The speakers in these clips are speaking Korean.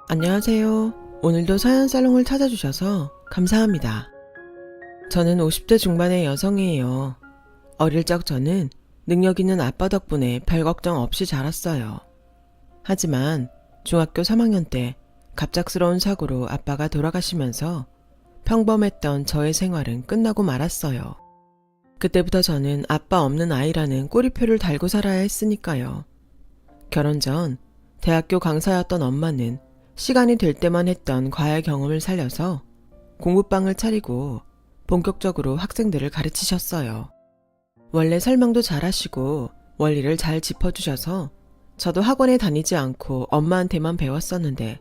안녕하세요. 오늘도 사연살롱을 찾아주셔서 감사합니다. 저는 50대 중반의 여성이에요. 어릴 적 저는 능력 있는 아빠 덕분에 별 걱정 없이 자랐어요. 하지만 중학교 3학년 때 갑작스러운 사고로 아빠가 돌아가시면서 평범했던 저의 생활은 끝나고 말았어요. 그때부터 저는 아빠 없는 아이라는 꼬리표를 달고 살아야 했으니까요. 결혼 전 대학교 강사였던 엄마는 시간이 될 때만 했던 과외 경험을 살려서 공부방을 차리고 본격적으로 학생들을 가르치셨어요. 원래 설명도 잘하시고 원리를 잘 짚어주셔서 저도 학원에 다니지 않고 엄마한테만 배웠었는데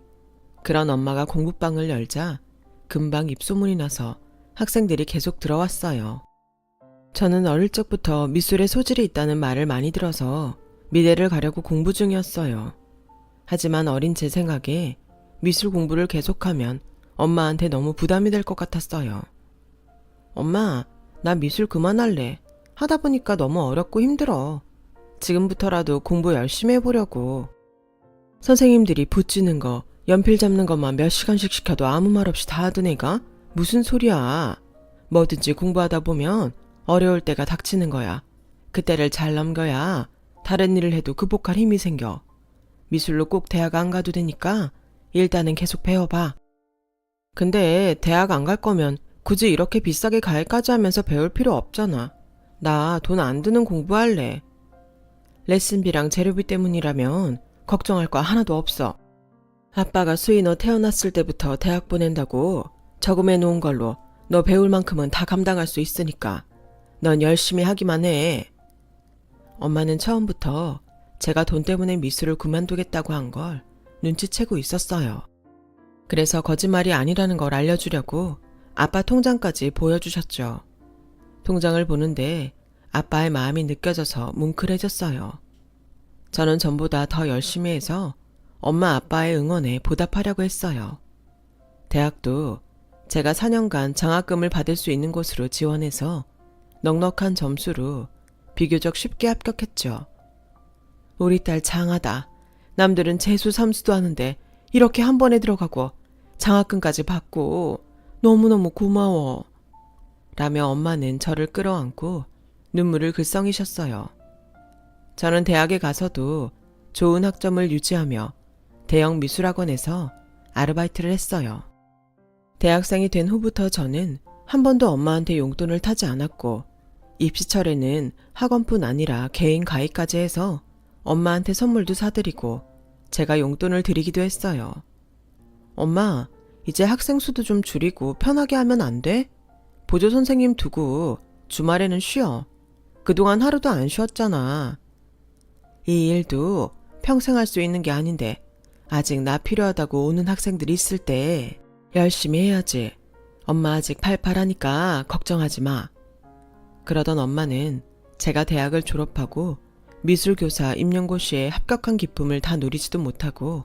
그런 엄마가 공부방을 열자 금방 입소문이 나서 학생들이 계속 들어왔어요. 저는 어릴 적부터 미술에 소질이 있다는 말을 많이 들어서 미대를 가려고 공부 중이었어요. 하지만 어린 제 생각에 미술 공부를 계속하면 엄마한테 너무 부담이 될 것 같았어요. 엄마, 나 미술 그만할래. 하다 보니까 너무 어렵고 힘들어. 지금부터라도 공부 열심히 해보려고. 선생님들이 붓 쥐는 거, 연필 잡는 것만 몇 시간씩 시켜도 아무 말 없이 다 하던 애가 무슨 소리야. 뭐든지 공부하다 보면 어려울 때가 닥치는 거야. 그때를 잘 넘겨야 다른 일을 해도 극복할 힘이 생겨. 미술로 꼭 대학 안 가도 되니까 일단은 계속 배워봐. 근데 대학 안 갈 거면 굳이 이렇게 비싸게 가입까지 하면서 배울 필요 없잖아. 나 돈 안 드는 공부할래. 레슨비랑 재료비 때문이라면 걱정할 거 하나도 없어. 아빠가 수희 너 태어났을 때부터 대학 보낸다고 저금해 놓은 걸로 너 배울 만큼은 다 감당할 수 있으니까 넌 열심히 하기만 해. 엄마는 처음부터 제가 돈 때문에 미술을 그만두겠다고 한 걸 눈치채고 있었어요. 그래서 거짓말이 아니라는 걸 알려주려고 아빠 통장까지 보여주셨죠. 통장을 보는데 아빠의 마음이 느껴져서 뭉클해졌어요. 저는 전보다 더 열심히 해서 엄마 아빠의 응원에 보답하려고 했어요. 대학도 제가 4년간 장학금을 받을 수 있는 곳으로 지원해서 넉넉한 점수로 비교적 쉽게 합격했죠. 우리 딸 장하다. 남들은 재수 삼수도 하는데 이렇게 한 번에 들어가고 장학금까지 받고 너무너무 고마워. 라며 엄마는 저를 끌어안고 눈물을 글썽이셨어요. 저는 대학에 가서도 좋은 학점을 유지하며 대형 미술학원에서 아르바이트를 했어요. 대학생이 된 후부터 저는 한 번도 엄마한테 용돈을 타지 않았고 입시철에는 학원뿐 아니라 개인 가입까지 해서 엄마한테 선물도 사드리고 제가 용돈을 드리기도 했어요. 엄마, 이제 학생 수도 좀 줄이고 편하게 하면 안 돼? 보조 선생님 두고 주말에는 쉬어. 그동안 하루도 안 쉬었잖아. 이 일도 평생 할 수 있는 게 아닌데 아직 나 필요하다고 오는 학생들이 있을 때 열심히 해야지. 엄마 아직 팔팔하니까 걱정하지 마. 그러던 엄마는 제가 대학을 졸업하고 미술교사 임용고시에 합격한 기쁨을 다 누리지도 못하고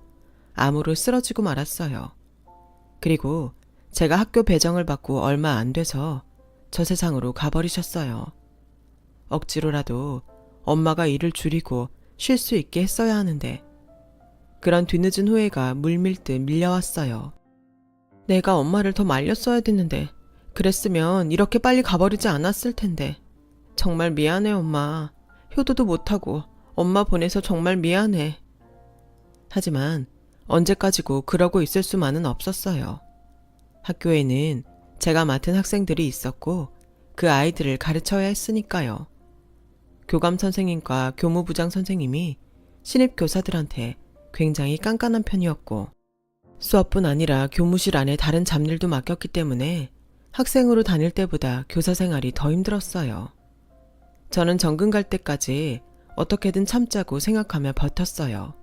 암으로 쓰러지고 말았어요. 그리고 제가 학교 배정을 받고 얼마 안 돼서 저 세상으로 가버리셨어요. 억지로라도 엄마가 일을 줄이고 쉴 수 있게 했어야 하는데 그런 뒤늦은 후회가 물밀듯 밀려왔어요. 내가 엄마를 더 말렸어야 됐는데 그랬으면 이렇게 빨리 가버리지 않았을 텐데. 정말 미안해 엄마. 효도도 못하고 엄마 보내서 정말 미안해. 하지만 언제까지고 그러고 있을 수만은 없었어요. 학교에는 제가 맡은 학생들이 있었고 그 아이들을 가르쳐야 했으니까요. 교감 선생님과 교무부장 선생님이 신입 교사들한테 굉장히 깐깐한 편이었고 수업뿐 아니라 교무실 안에 다른 잡일도 맡겼기 때문에 학생으로 다닐 때보다 교사 생활이 더 힘들었어요. 저는 정근 갈 때까지 어떻게든 참자고 생각하며 버텼어요.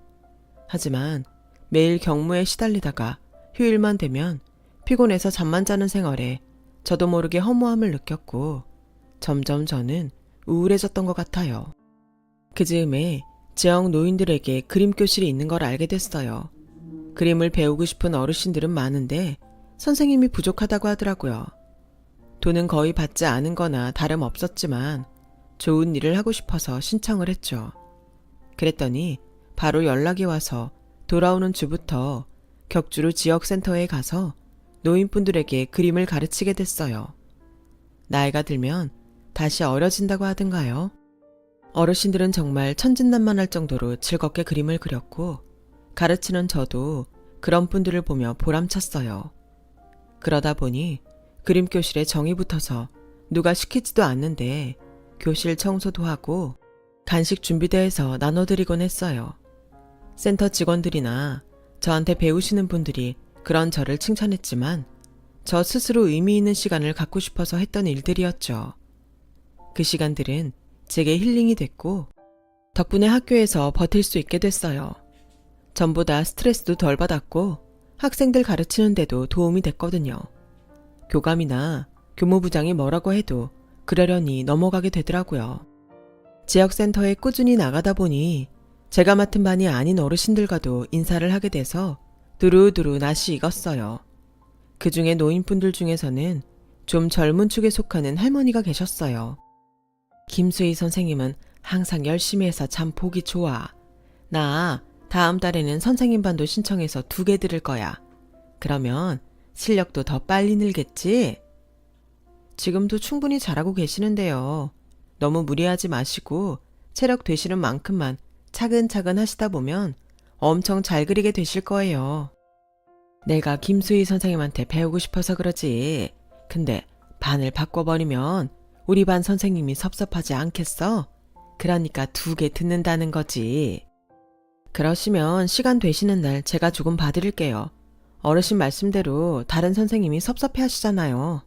하지만 매일 경무에 시달리다가 휴일만 되면 피곤해서 잠만 자는 생활에 저도 모르게 허무함을 느꼈고 점점 저는 우울해졌던 것 같아요. 그 즈음에 지역 노인들에게 그림 교실이 있는 걸 알게 됐어요. 그림을 배우고 싶은 어르신들은 많은데 선생님이 부족하다고 하더라고요. 돈은 거의 받지 않은 거나 다름없었지만 좋은 일을 하고 싶어서 신청을 했죠. 그랬더니 바로 연락이 와서 돌아오는 주부터 격주로 지역센터에 가서 노인분들에게 그림을 가르치게 됐어요. 나이가 들면 다시 어려진다고 하던가요. 어르신들은 정말 천진난만할 정도로 즐겁게 그림을 그렸고 가르치는 저도 그런 분들을 보며 보람찼어요. 그러다 보니 그림 교실에 정이 붙어서 누가 시키지도 않는데 교실 청소도 하고 간식 준비도 해서 나눠드리곤 했어요. 센터 직원들이나 저한테 배우시는 분들이 그런 저를 칭찬했지만 저 스스로 의미 있는 시간을 갖고 싶어서 했던 일들이었죠. 그 시간들은 제게 힐링이 됐고 덕분에 학교에서 버틸 수 있게 됐어요. 전보다 스트레스도 덜 받았고 학생들 가르치는데도 도움이 됐거든요. 교감이나 교무부장이 뭐라고 해도 그러려니 넘어가게 되더라고요. 지역센터에 꾸준히 나가다 보니 제가 맡은 반이 아닌 어르신들과도 인사를 하게 돼서 두루두루 낯이 익었어요. 그 중에 노인분들 중에서는 좀 젊은 축에 속하는 할머니가 계셨어요. 김수희 선생님은 항상 열심히 해서 참 보기 좋아. 나 다음 달에는 선생님 반도 신청해서 2개 들을 거야. 그러면 실력도 더 빨리 늘겠지? 지금도 충분히 잘하고 계시는데요. 너무 무리하지 마시고 체력 되시는 만큼만 차근차근 하시다 보면 엄청 잘 그리게 되실 거예요. 내가 김수희 선생님한테 배우고 싶어서 그러지. 근데 반을 바꿔버리면 우리 반 선생님이 섭섭하지 않겠어? 그러니까 2개 듣는다는 거지. 그러시면 시간 되시는 날 제가 조금 봐드릴게요. 어르신 말씀대로 다른 선생님이 섭섭해 하시잖아요.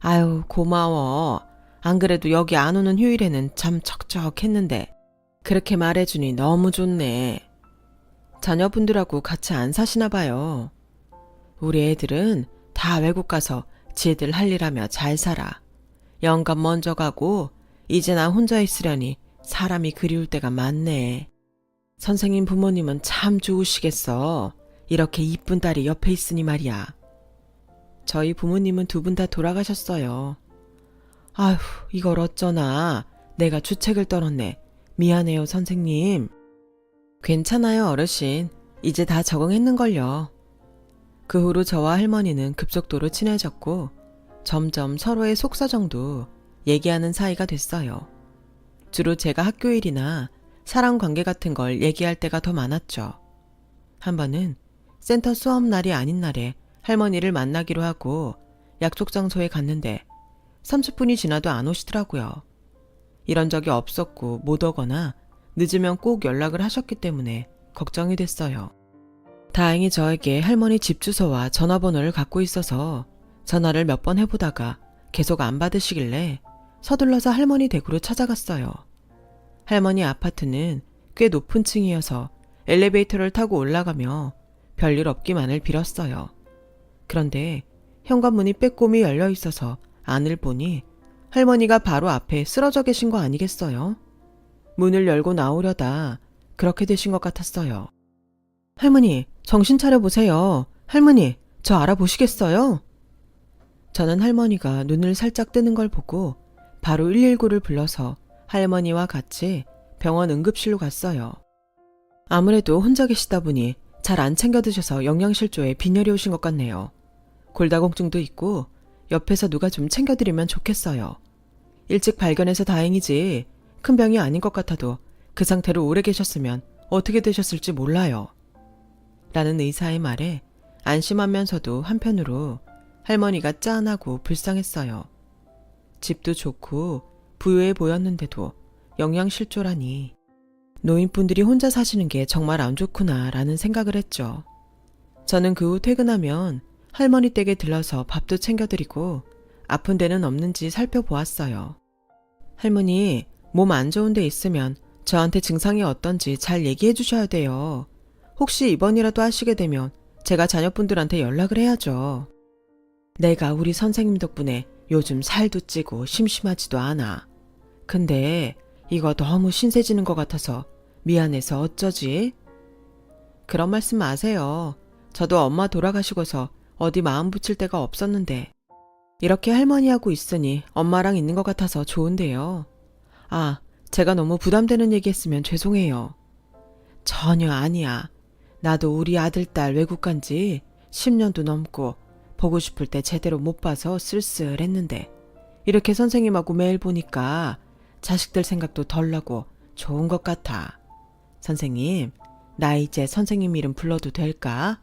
아유, 고마워. 안 그래도 여기 안 오는 휴일에는 참 척척했는데 그렇게 말해주니 너무 좋네. 자녀분들하고 같이 안 사시나 봐요. 우리 애들은 다 외국 가서 지들 할 일 하며 잘 살아. 영감 먼저 가고 이제 나 혼자 있으려니 사람이 그리울 때가 많네. 선생님 부모님은 참 좋으시겠어. 이렇게 이쁜 딸이 옆에 있으니 말이야. 저희 부모님은 2분 다 돌아가셨어요. 아휴, 이걸 어쩌나. 내가 주책을 떨었네. 미안해요, 선생님. 괜찮아요, 어르신. 이제 다 적응했는걸요. 그 후로 저와 할머니는 급속도로 친해졌고 점점 서로의 속사정도 얘기하는 사이가 됐어요. 주로 제가 학교 일이나 사람 관계 같은 걸 얘기할 때가 더 많았죠. 한 번은 센터 수업 날이 아닌 날에 할머니를 만나기로 하고 약속 장소에 갔는데 30분이 지나도 안 오시더라고요. 이런 적이 없었고 못 오거나 늦으면 꼭 연락을 하셨기 때문에 걱정이 됐어요. 다행히 저에게 할머니 집 주소와 전화번호를 갖고 있어서 전화를 몇 번 해보다가 계속 안 받으시길래 서둘러서 할머니 댁으로 찾아갔어요. 할머니 아파트는 꽤 높은 층이어서 엘리베이터를 타고 올라가며 별일 없기만을 빌었어요. 그런데 현관문이 빼꼼히 열려 있어서 안을 보니 할머니가 바로 앞에 쓰러져 계신 거 아니겠어요? 문을 열고 나오려다 그렇게 되신 것 같았어요. 할머니, 정신 차려보세요. 할머니, 저 알아보시겠어요? 저는 할머니가 눈을 살짝 뜨는 걸 보고 바로 119를 불러서 할머니와 같이 병원 응급실로 갔어요. 아무래도 혼자 계시다 보니 잘 안 챙겨 드셔서 영양실조에 빈혈이 오신 것 같네요. 골다공증도 있고 옆에서 누가 좀 챙겨드리면 좋겠어요. 일찍 발견해서 다행이지 큰 병이 아닌 것 같아도 그 상태로 오래 계셨으면 어떻게 되셨을지 몰라요. 라는 의사의 말에 안심하면서도 한편으로 할머니가 짠하고 불쌍했어요. 집도 좋고 부유해 보였는데도 영양실조라니. 노인분들이 혼자 사시는 게 정말 안 좋구나 라는 생각을 했죠. 저는 그 후 퇴근하면 할머니 댁에 들러서 밥도 챙겨드리고 아픈 데는 없는지 살펴보았어요. 할머니, 몸 안 좋은 데 있으면 저한테 증상이 어떤지 잘 얘기해 주셔야 돼요. 혹시 입원이라도 하시게 되면 제가 자녀분들한테 연락을 해야죠. 내가 우리 선생님 덕분에 요즘 살도 찌고 심심하지도 않아. 근데 이거 너무 신세지는 것 같아서 미안해서 어쩌지? 그런 말씀 마세요. 저도 엄마 돌아가시고서 어디 마음 붙일 데가 없었는데 이렇게 할머니하고 있으니 엄마랑 있는 것 같아서 좋은데요. 아, 제가 너무 부담되는 얘기했으면 죄송해요. 전혀 아니야. 나도 우리 아들, 딸 외국 간 지 10년도 넘고 보고 싶을 때 제대로 못 봐서 쓸쓸했는데 이렇게 선생님하고 매일 보니까 자식들 생각도 덜 나고 좋은 것 같아. 선생님, 나 이제 선생님 이름 불러도 될까?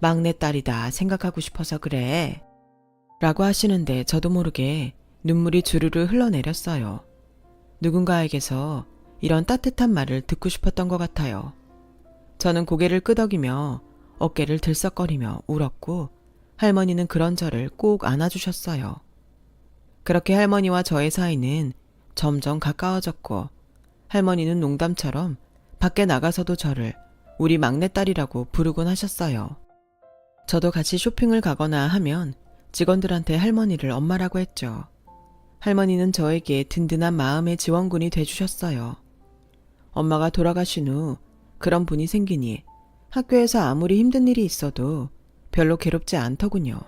막내딸이다 생각하고 싶어서 그래. 라고 하시는데 저도 모르게 눈물이 주르르 흘러내렸어요. 누군가에게서 이런 따뜻한 말을 듣고 싶었던 것 같아요. 저는 고개를 끄덕이며 어깨를 들썩거리며 울었고 할머니는 그런 저를 꼭 안아주셨어요. 그렇게 할머니와 저의 사이는 점점 가까워졌고 할머니는 농담처럼 밖에 나가서도 저를 우리 막내딸이라고 부르곤 하셨어요. 저도 같이 쇼핑을 가거나 하면 직원들한테 할머니를 엄마라고 했죠. 할머니는 저에게 든든한 마음의 지원군이 돼주셨어요. 엄마가 돌아가신 후 그런 분이 생기니 학교에서 아무리 힘든 일이 있어도 별로 괴롭지 않더군요.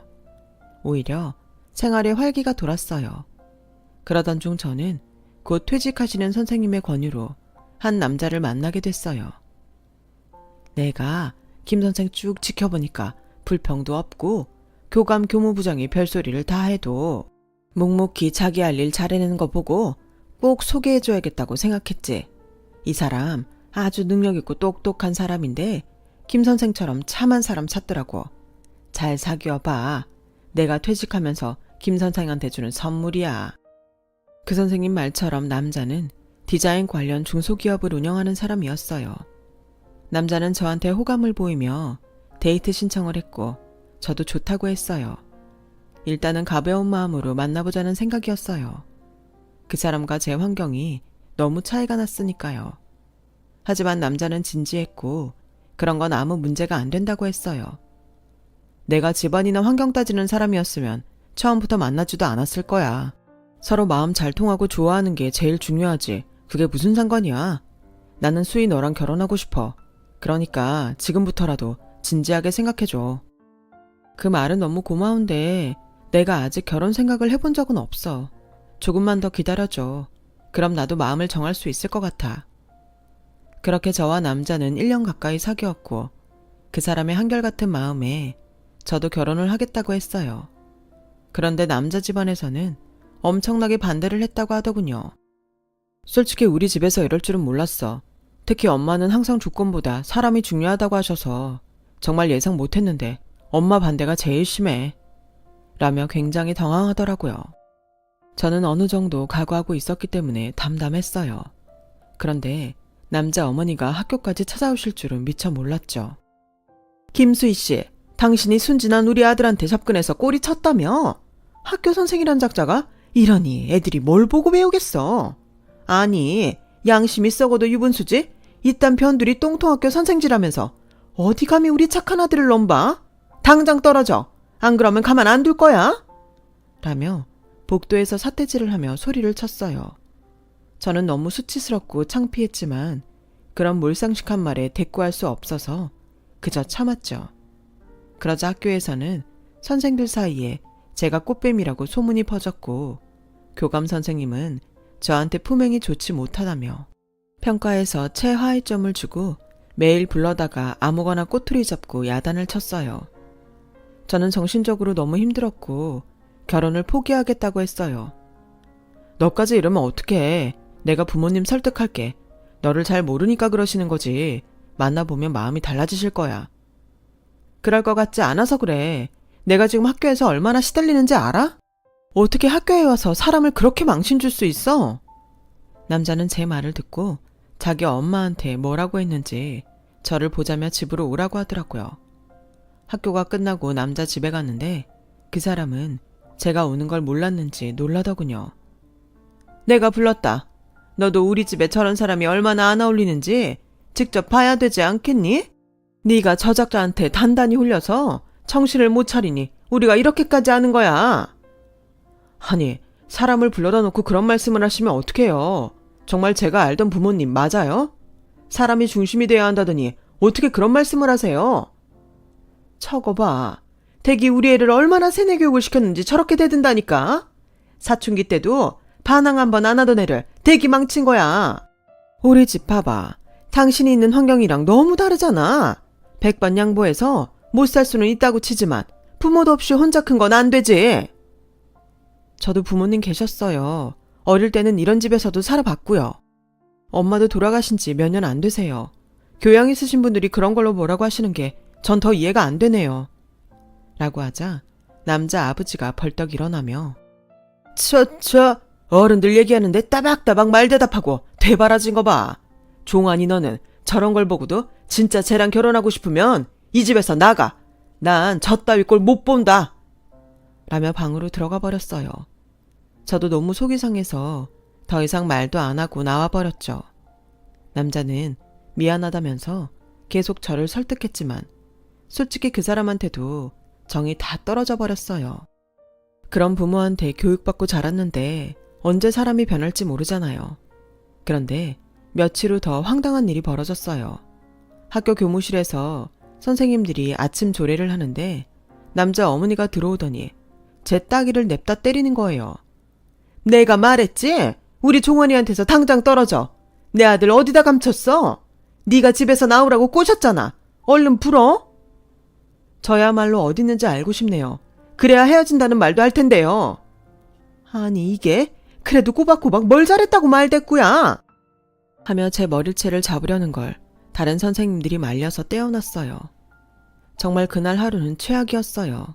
오히려 생활에 활기가 돌았어요. 그러던 중 저는 곧 퇴직하시는 선생님의 권유로 한 남자를 만나게 됐어요. 내가 김 선생 쭉 지켜보니까 불평도 없고 교감 교무부장이 별소리를 다 해도 묵묵히 자기 할 일 잘해내는 거 보고 꼭 소개해줘야겠다고 생각했지. 이 사람 아주 능력있고 똑똑한 사람인데 김 선생처럼 참한 사람 찾더라고. 잘 사귀어봐. 내가 퇴직하면서 김 선생한테 주는 선물이야. 그 선생님 말처럼 남자는 디자인 관련 중소기업을 운영하는 사람이었어요. 남자는 저한테 호감을 보이며 데이트 신청을 했고 저도 좋다고 했어요. 일단은 가벼운 마음으로 만나보자는 생각이었어요. 그 사람과 제 환경이 너무 차이가 났으니까요. 하지만 남자는 진지했고 그런 건 아무 문제가 안 된다고 했어요. 내가 집안이나 환경 따지는 사람이었으면 처음부터 만나지도 않았을 거야. 서로 마음 잘 통하고 좋아하는 게 제일 중요하지. 그게 무슨 상관이야. 나는 수희 너랑 결혼하고 싶어. 그러니까 지금부터라도 진지하게 생각해줘. 그 말은 너무 고마운데 내가 아직 결혼 생각을 해본 적은 없어. 조금만 더 기다려줘. 그럼 나도 마음을 정할 수 있을 것 같아. 그렇게 저와 남자는 1년 가까이 사귀었고 그 사람의 한결같은 마음에 저도 결혼을 하겠다고 했어요. 그런데 남자 집안에서는 엄청나게 반대를 했다고 하더군요. 솔직히 우리 집에서 이럴 줄은 몰랐어. 특히 엄마는 항상 조건보다 사람이 중요하다고 하셔서 정말 예상 못했는데 엄마 반대가 제일 심해. 라며 굉장히 당황하더라고요. 저는 어느 정도 각오하고 있었기 때문에 담담했어요. 그런데 남자 어머니가 학교까지 찾아오실 줄은 미처 몰랐죠. 김수희 씨, 당신이 순진한 우리 아들한테 접근해서 꼬리 쳤다며? 학교 선생이란 작자가 이러니 애들이 뭘 보고 배우겠어. 아니, 양심이 썩어도 유분수지? 이딴 변두리 똥통학교 선생질하면서 어디 감히 우리 착한 아들을 넘봐? 당장 떨어져. 안 그러면 가만 안 둘 거야. 라며 복도에서 삿대질을 하며 소리를 쳤어요. 저는 너무 수치스럽고 창피했지만 그런 몰상식한 말에 대꾸할 수 없어서 그저 참았죠. 그러자 학교에서는 선생들 사이에 제가 꽃뱀이라고 소문이 퍼졌고 교감 선생님은 저한테 품행이 좋지 못하다며 평가에서 최하위점을 주고 매일 불러다가 아무거나 꼬투리 잡고 야단을 쳤어요. 저는 정신적으로 너무 힘들었고 결혼을 포기하겠다고 했어요. 너까지 이러면 어떡해. 내가 부모님 설득할게. 너를 잘 모르니까 그러시는 거지. 만나보면 마음이 달라지실 거야. 그럴 것 같지 않아서 그래. 내가 지금 학교에서 얼마나 시달리는지 알아? 어떻게 학교에 와서 사람을 그렇게 망신 줄 수 있어? 남자는 제 말을 듣고 자기 엄마한테 뭐라고 했는지 저를 보자며 집으로 오라고 하더라고요. 학교가 끝나고 남자 집에 갔는데 그 사람은 제가 오는 걸 몰랐는지 놀라더군요. 내가 불렀다. 너도 우리 집에 저런 사람이 얼마나 안 어울리는지 직접 봐야 되지 않겠니? 네가 저 작자한테 단단히 홀려서 정신을 못 차리니 우리가 이렇게까지 하는 거야. 아니, 사람을 불러다 놓고 그런 말씀을 하시면 어떡해요. 정말 제가 알던 부모님 맞아요? 사람이 중심이 돼야 한다더니 어떻게 그런 말씀을 하세요? 저거 봐. 댁이 우리 애를 얼마나 세뇌교육을 시켰는지 저렇게 대든다니까. 사춘기 때도 반항 한번 안 하던 애를 댁이 망친 거야. 우리 집 봐봐. 당신이 있는 환경이랑 너무 다르잖아. 100번 양보해서 못 살 수는 있다고 치지만 부모도 없이 혼자 큰 건 안 되지. 저도 부모님 계셨어요. 어릴 때는 이런 집에서도 살아봤고요. 엄마도 돌아가신 지 몇 년 안 되세요. 교양 있으신 분들이 그런 걸로 뭐라고 하시는 게 전 더 이해가 안 되네요. 라고 하자 남자 아버지가 벌떡 일어나며 어른들 얘기하는데 따박따박 말 대답하고 되바라진 거 봐. 종환이 너는 저런 걸 보고도 진짜 쟤랑 결혼하고 싶으면 이 집에서 나가. 난 저 따위 꼴 못 본다. 라며 방으로 들어가 버렸어요. 저도 너무 속이 상해서 더 이상 말도 안 하고 나와버렸죠. 남자는 미안하다면서 계속 저를 설득했지만 솔직히 그 사람한테도 정이 다 떨어져 버렸어요. 그런 부모한테 교육받고 자랐는데 언제 사람이 변할지 모르잖아요. 그런데 며칠 후 더 황당한 일이 벌어졌어요. 학교 교무실에서 선생님들이 아침 조례를 하는데 남자 어머니가 들어오더니 제 따귀를 냅다 때리는 거예요. 내가 말했지? 우리 종원이한테서 당장 떨어져. 내 아들 어디다 감췄어? 네가 집에서 나오라고 꼬셨잖아. 얼른 풀어. 저야말로 어디 있는지 알고 싶네요. 그래야 헤어진다는 말도 할 텐데요. 아니 이게 그래도 꼬박꼬박 뭘 잘했다고 말댔구야. 하며 제 머리채를 잡으려는 걸 다른 선생님들이 말려서 떼어놨어요. 정말 그날 하루는 최악이었어요.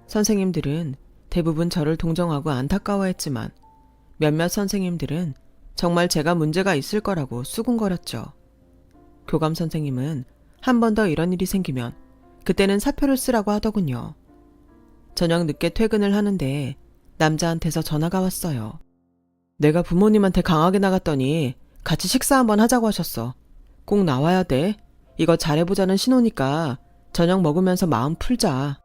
선생님들은 대부분 저를 동정하고 안타까워했지만 몇몇 선생님들은 정말 제가 문제가 있을 거라고 수군거렸죠. 교감 선생님은 한 번 더 이런 일이 생기면 그때는 사표를 쓰라고 하더군요. 저녁 늦게 퇴근을 하는데 남자한테서 전화가 왔어요. 내가 부모님한테 강하게 나갔더니 같이 식사 한번 하자고 하셨어. 꼭 나와야 돼. 이거 잘해보자는 신호니까 저녁 먹으면서 마음 풀자.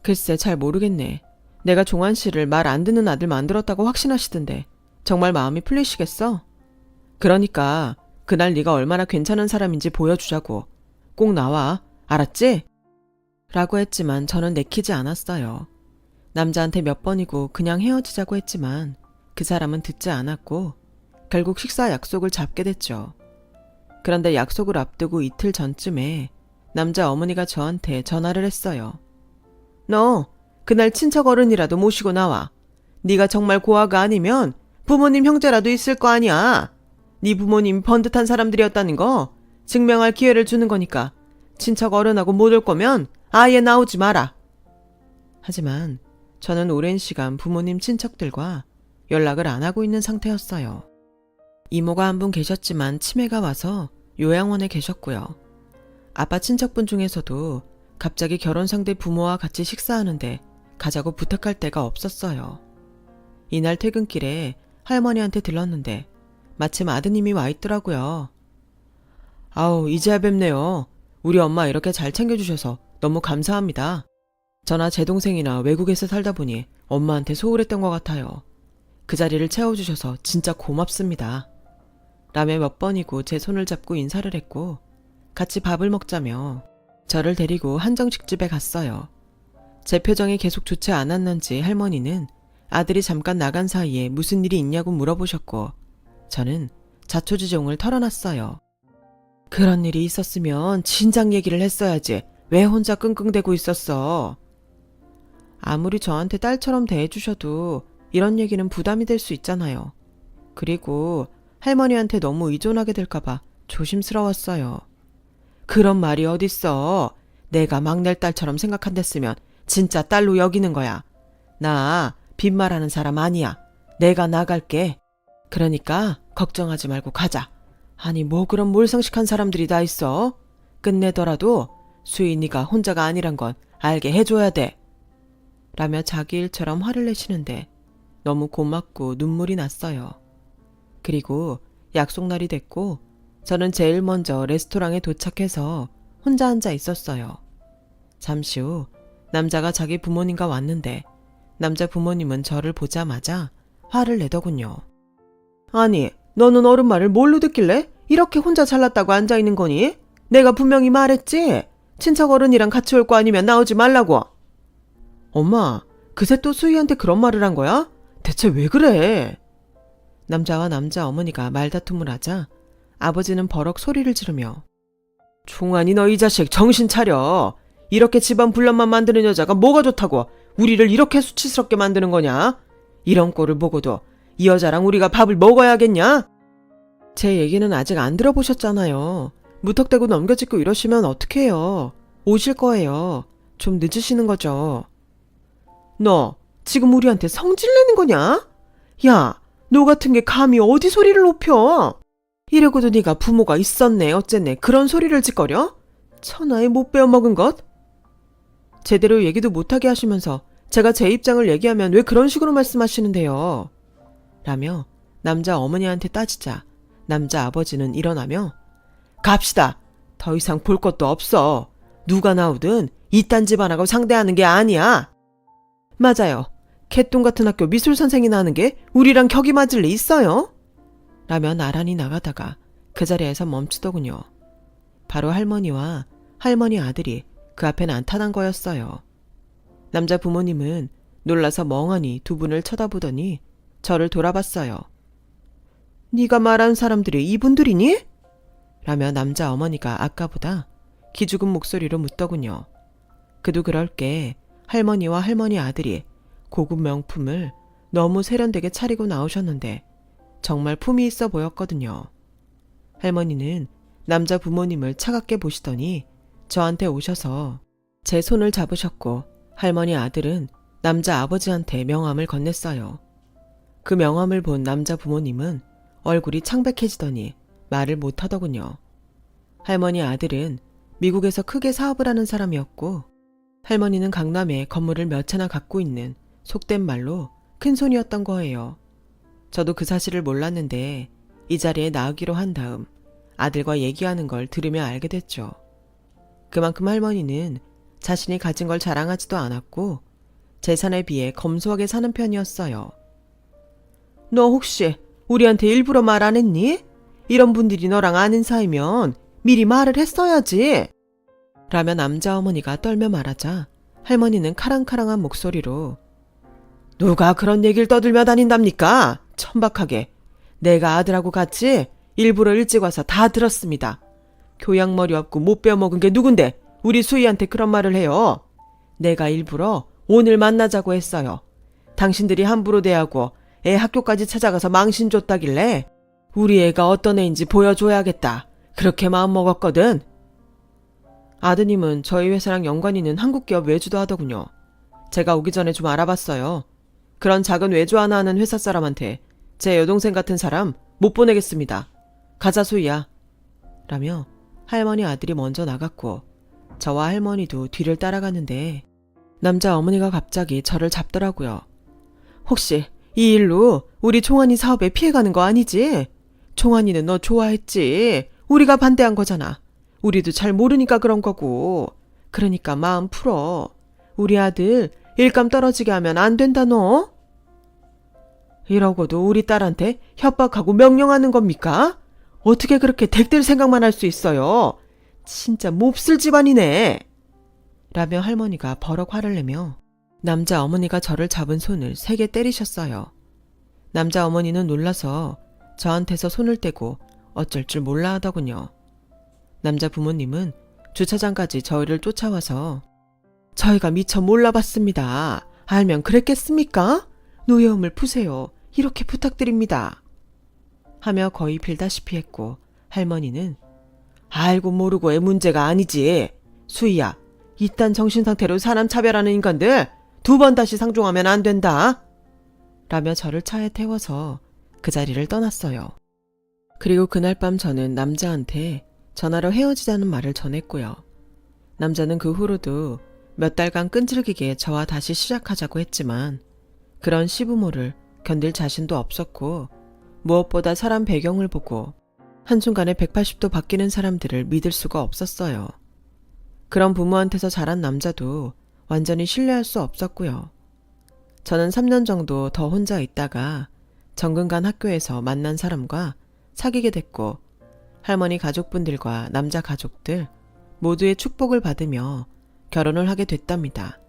글쎄 잘 모르겠네. 내가 종환 씨를 말 안 듣는 아들 만들었다고 확신하시던데 정말 마음이 풀리시겠어? 그러니까 그날 네가 얼마나 괜찮은 사람인지 보여주자고. 꼭 나와. 알았지? 라고 했지만 저는 내키지 않았어요. 남자한테 몇 번이고 그냥 헤어지자고 했지만 그 사람은 듣지 않았고 결국 식사 약속을 잡게 됐죠. 그런데 약속을 앞두고 이틀 전쯤에 남자 어머니가 저한테 전화를 했어요. 너 그날 친척 어른이라도 모시고 나와. 네가 정말 고아가 아니면 부모님 형제라도 있을 거 아니야. 네 부모님이 번듯한 사람들이었다는 거 증명할 기회를 주는 거니까 친척 어른하고 못 올 거면 아예 나오지 마라. 하지만 저는 오랜 시간 부모님 친척들과 연락을 안 하고 있는 상태였어요. 이모가 한 분 계셨지만 치매가 와서 요양원에 계셨고요. 아빠 친척분 중에서도 갑자기 결혼 상대 부모와 같이 식사하는데 가자고 부탁할 데가 없었어요. 이날 퇴근길에 할머니한테 들렀는데 마침 아드님이 와 있더라고요. 아우 이제야 뵙네요. 우리 엄마 이렇게 잘 챙겨주셔서 너무 감사합니다. 저나 제 동생이나 외국에서 살다 보니 엄마한테 소홀했던 것 같아요. 그 자리를 채워주셔서 진짜 고맙습니다. 라며 몇 번이고 제 손을 잡고 인사를 했고 같이 밥을 먹자며 저를 데리고 한정식집에 갔어요. 제 표정이 계속 좋지 않았는지 할머니는 아들이 잠깐 나간 사이에 무슨 일이 있냐고 물어보셨고 저는 자초지종을 털어놨어요. 그런 일이 있었으면 진작 얘기를 했어야지. 왜 혼자 끙끙대고 있었어? 아무리 저한테 딸처럼 대해주셔도 이런 얘기는 부담이 될 수 있잖아요. 그리고 할머니한테 너무 의존하게 될까봐 조심스러웠어요. 그런 말이 어딨어. 내가 막내 딸처럼 생각한댔으면 진짜 딸로 여기는 거야. 나 빈말하는 사람 아니야. 내가 나갈게. 그러니까 걱정하지 말고 가자. 아니 뭐 그런 몰상식한 사람들이 다 있어. 끝내더라도 수인이가 혼자가 아니란 건 알게 해줘야 돼. 라며 자기 일처럼 화를 내시는데 너무 고맙고 눈물이 났어요. 그리고 약속날이 됐고 저는 제일 먼저 레스토랑에 도착해서 혼자 앉아 있었어요. 잠시 후 남자가 자기 부모님과 왔는데 남자 부모님은 저를 보자마자 화를 내더군요. 아니 너는 어른 말을 뭘로 듣길래 이렇게 혼자 잘났다고 앉아있는 거니? 내가 분명히 말했지? 친척 어른이랑 같이 올 거 아니면 나오지 말라고. 엄마, 그새 또 수희한테 그런 말을 한 거야? 대체 왜 그래? 남자와 남자 어머니가 말다툼을 하자 아버지는 버럭 소리를 지르며 총환이 너 이 자식 정신 차려. 이렇게 집안 분란만 만드는 여자가 뭐가 좋다고 우리를 이렇게 수치스럽게 만드는 거냐? 이런 꼴을 보고도 이 여자랑 우리가 밥을 먹어야겠냐? 제 얘기는 아직 안 들어보셨잖아요. 무턱대고 넘겨짚고 이러시면 어떡해요. 오실 거예요. 좀 늦으시는 거죠. 너 지금 우리한테 성질내는 거냐? 야, 너 같은 게 감히 어디 소리를 높여? 이러고도 네가 부모가 있었네 어쨌네 그런 소리를 짓거려? 천하에 못 베어먹은 것? 제대로 얘기도 못하게 하시면서 제가 제 입장을 얘기하면 왜 그런 식으로 말씀하시는데요? 라며 남자 어머니한테 따지자 남자 아버지는 일어나며 갑시다. 더 이상 볼 것도 없어. 누가 나오든 이딴 집안하고 상대하는 게 아니야. 맞아요. 개똥 같은 학교 미술 선생이 나는 게 우리랑 격이 맞을 리 있어요? 라며 나란히 나가다가 그 자리에서 멈추더군요. 바로 할머니와 할머니 아들이 그 앞에 나타난 거였어요. 남자 부모님은 놀라서 멍하니 두 분을 쳐다보더니 저를 돌아봤어요. 네가 말한 사람들이 이분들이니? 라며 남자 어머니가 아까보다 기죽은 목소리로 묻더군요. 그도 그럴 게 할머니와 할머니 아들이 고급 명품을 너무 세련되게 차리고 나오셨는데 정말 품이 있어 보였거든요. 할머니는 남자 부모님을 차갑게 보시더니 저한테 오셔서 제 손을 잡으셨고 할머니 아들은 남자 아버지한테 명함을 건넸어요. 그 명함을 본 남자 부모님은 얼굴이 창백해지더니 말을 못하더군요. 할머니 아들은 미국에서 크게 사업을 하는 사람이었고 할머니는 강남에 건물을 몇 채나 갖고 있는 속된 말로 큰손이었던 거예요. 저도 그 사실을 몰랐는데 이 자리에 나오기로 한 다음 아들과 얘기하는 걸 들으며 알게 됐죠. 그만큼 할머니는 자신이 가진 걸 자랑하지도 않았고 재산에 비해 검소하게 사는 편이었어요. 너 혹시 우리한테 일부러 말 안 했니? 이런 분들이 너랑 아는 사이면 미리 말을 했어야지. 라며 남자 어머니가 떨며 말하자 할머니는 카랑카랑한 목소리로 누가 그런 얘기를 떠들며 다닌답니까? 천박하게. 내가 아들하고 같이 일부러 일찍 와서 다 들었습니다. 교양머리 없고 못 배워먹은 게 누군데 우리 수희한테 그런 말을 해요. 내가 일부러 오늘 만나자고 했어요. 당신들이 함부로 대하고 애 학교까지 찾아가서 망신 줬다길래 우리 애가 어떤 애인지 보여줘야겠다. 그렇게 마음먹었거든. 아드님은 저희 회사랑 연관 있는 한국기업 외주도 하더군요. 제가 오기 전에 좀 알아봤어요. 그런 작은 외주 하나 하는 회사 사람한테 제 여동생 같은 사람 못 보내겠습니다. 가자 수희야. 라며 할머니 아들이 먼저 나갔고 저와 할머니도 뒤를 따라가는데 남자 어머니가 갑자기 저를 잡더라고요. 혹시 이 일로 우리 총환이 사업에 피해가는 거 아니지? 총환이는 너 좋아했지. 우리가 반대한 거잖아. 우리도 잘 모르니까 그런 거고. 그러니까 마음 풀어. 우리 아들 일감 떨어지게 하면 안 된다 너. 이러고도 우리 딸한테 협박하고 명령하는 겁니까? 어떻게 그렇게 댁들 생각만 할 수 있어요? 진짜 몹쓸 집안이네. 라며 할머니가 버럭 화를 내며 남자 어머니가 저를 잡은 손을 세게 때리셨어요. 남자 어머니는 놀라서 저한테서 손을 떼고 어쩔 줄 몰라 하더군요. 남자 부모님은 주차장까지 저희를 쫓아와서 저희가 미처 몰라봤습니다. 알면 그랬겠습니까? 노여움을 푸세요. 이렇게 부탁드립니다. 하며 거의 빌다시피 했고 할머니는 알고 모르고의 문제가 아니지. 수희야, 이딴 정신상태로 사람 차별하는 인간들 2번 다시 상종하면 안 된다. 라며 저를 차에 태워서 그 자리를 떠났어요. 그리고 그날 밤 저는 남자한테 전화로 헤어지자는 말을 전했고요. 남자는 그 후로도 몇 달간 끈질기게 저와 다시 시작하자고 했지만 그런 시부모를 견딜 자신도 없었고 무엇보다 사람 배경을 보고 한순간에 180도 바뀌는 사람들을 믿을 수가 없었어요. 그런 부모한테서 자란 남자도 완전히 신뢰할 수 없었고요. 저는 3년 정도 더 혼자 있다가 정근간 학교에서 만난 사람과 사귀게 됐고 할머니 가족분들과 남자 가족들 모두의 축복을 받으며 결혼을 하게 됐답니다.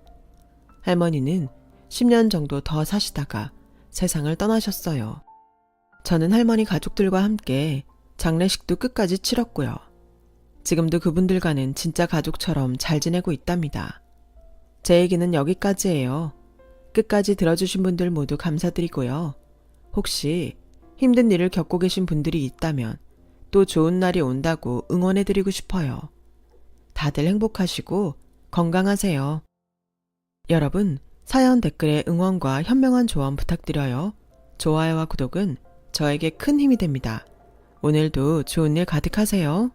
할머니는 10년 정도 더 사시다가 세상을 떠나셨어요. 저는 할머니 가족들과 함께 장례식도 끝까지 치렀고요. 지금도 그분들과는 진짜 가족처럼 잘 지내고 있답니다. 제 얘기는 여기까지예요. 끝까지 들어주신 분들 모두 감사드리고요. 혹시 힘든 일을 겪고 계신 분들이 있다면 또 좋은 날이 온다고 응원해드리고 싶어요. 다들 행복하시고 건강하세요. 여러분, 사연 댓글에 응원과 현명한 조언 부탁드려요. 좋아요와 구독은 저에게 큰 힘이 됩니다. 오늘도 좋은 일 가득하세요.